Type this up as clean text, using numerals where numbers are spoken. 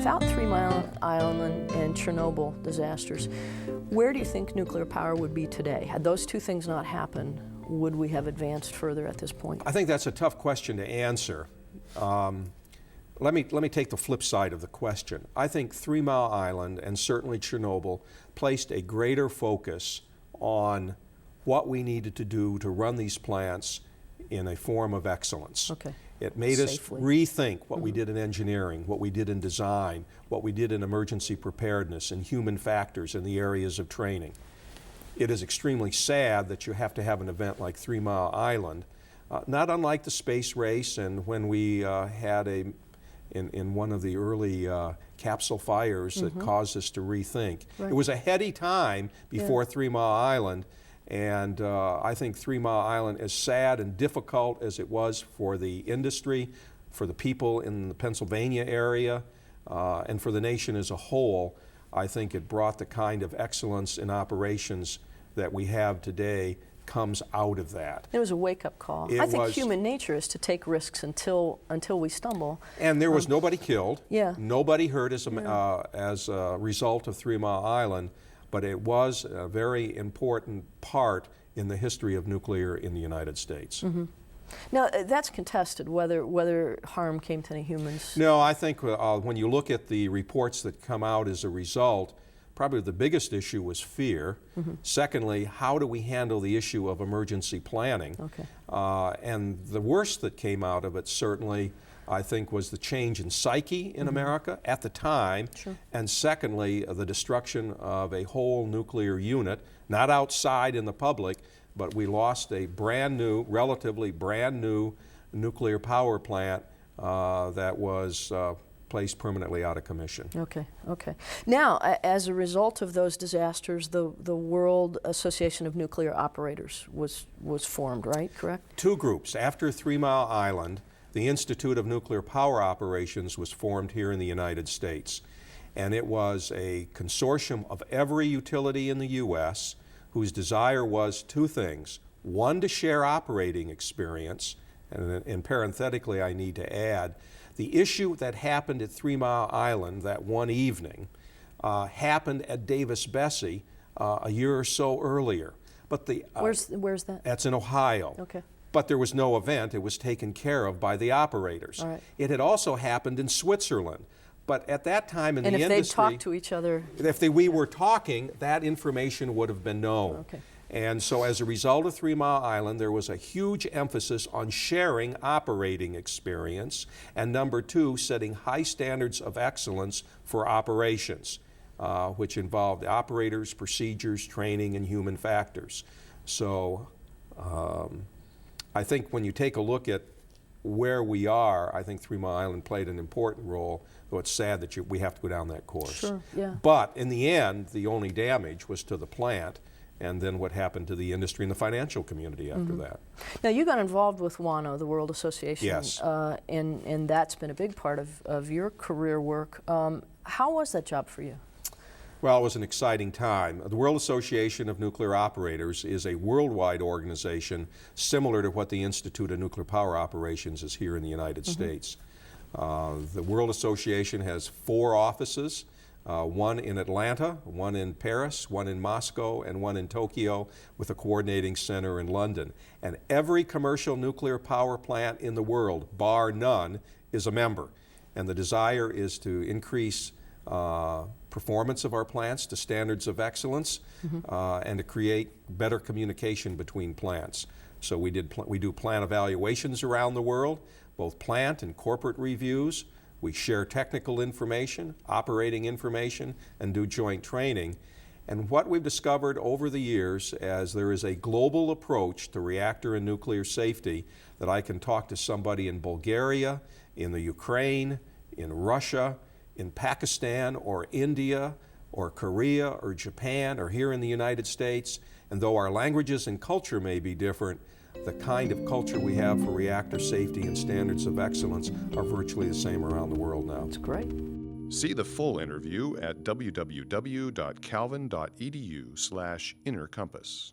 without 3 Mile Island and Chernobyl disasters, where do you think nuclear power would be today? Had those two things not happened, would we have advanced further at this point? I think that's a tough question to answer. Let me take the flip side of the question. I think 3 Mile Island and certainly Chernobyl placed a greater focus on what we needed to do to run these plants in a form of excellence. Okay. It made Safely. us rethink what we did in engineering, what we did in design, what we did in emergency preparedness and human factors in the areas of training. It is extremely sad that you have to have an event like 3 Mile Island, not unlike the space race and when we had in one of the early capsule fires that caused us to rethink. Right. It was a heady time before 3 Mile Island, and I think 3 Mile Island, as sad and difficult as it was for the industry, for the people in the Pennsylvania area, and for the nation as a whole, I think it brought the kind of excellence in operations that we have today comes out of that. It was a wake-up call. I think human nature is to take risks until we stumble. And there was nobody killed, Yeah. nobody hurt as a result of 3 Mile Island, but it was a very important part in the history of nuclear in the United States. Now, that's contested, whether harm came to any humans. No, I think when you look at the reports that come out as a result, probably the biggest issue was fear. Secondly, how do we handle the issue of emergency planning? Okay. And the worst that came out of it certainly, I think, was the change in psyche in America at the time. Sure. And secondly, the destruction of a whole nuclear unit, not outside in the public, but we lost a brand new, relatively brand new nuclear power plant that was placed permanently out of commission. Okay, okay. Now, as a result of those disasters, the World Association of Nuclear Operators was formed, right? Correct? Two groups. After 3 Mile Island, the Institute of Nuclear Power Operations was formed here in the United States. And it was a consortium of every utility in the U.S. whose desire was two things. One, to share operating experience, and parenthetically I need to add, the issue that happened at 3 Mile Island that one evening happened at Davis-Besse a year or so earlier. But the Where's that? That's in Ohio. Okay. But there was no event. It was taken care of by the operators. All right. It had also happened in Switzerland. But at that time in the industry, And if they talked to each other? If we were talking, that information would have been known. Okay. And so as a result of 3 Mile Island, there was a huge emphasis on sharing operating experience, and number two, setting high standards of excellence for operations, which involved operators, procedures, training, and human factors. So I think when you take a look at where we are, I think 3 Mile Island played an important role, though it's sad that we have to go down that course. Sure, yeah. But in the end, the only damage was to the plant, and then what happened to the industry and the financial community after that. Now, you got involved with WANO, the World Association, Yes. and that's been a big part of your career work. How was that job for you? Well, it was an exciting time. The World Association of Nuclear Operators is a worldwide organization similar to what the Institute of Nuclear Power Operations is here in the United States. The World Association has 4 offices, one in Atlanta, one in Paris, one in Moscow, and one in Tokyo, with a coordinating center in London. And every commercial nuclear power plant in the world, bar none, is a member. And the desire is to increase performance of our plants to standards of excellence and to create better communication between plants. So we do plant evaluations around the world, both plant and corporate reviews. We share technical information, operating information, and do joint training. And what we've discovered over the years, as there is a global approach to reactor and nuclear safety, that I can talk to somebody in Bulgaria, in the Ukraine, in Russia, in Pakistan or India or Korea or Japan or here in the United States, and though our languages and culture may be different, the kind of culture we have for reactor safety and standards of excellence are virtually the same around the world now. That's great. See the full interview at www.calvin.edu/innercompass.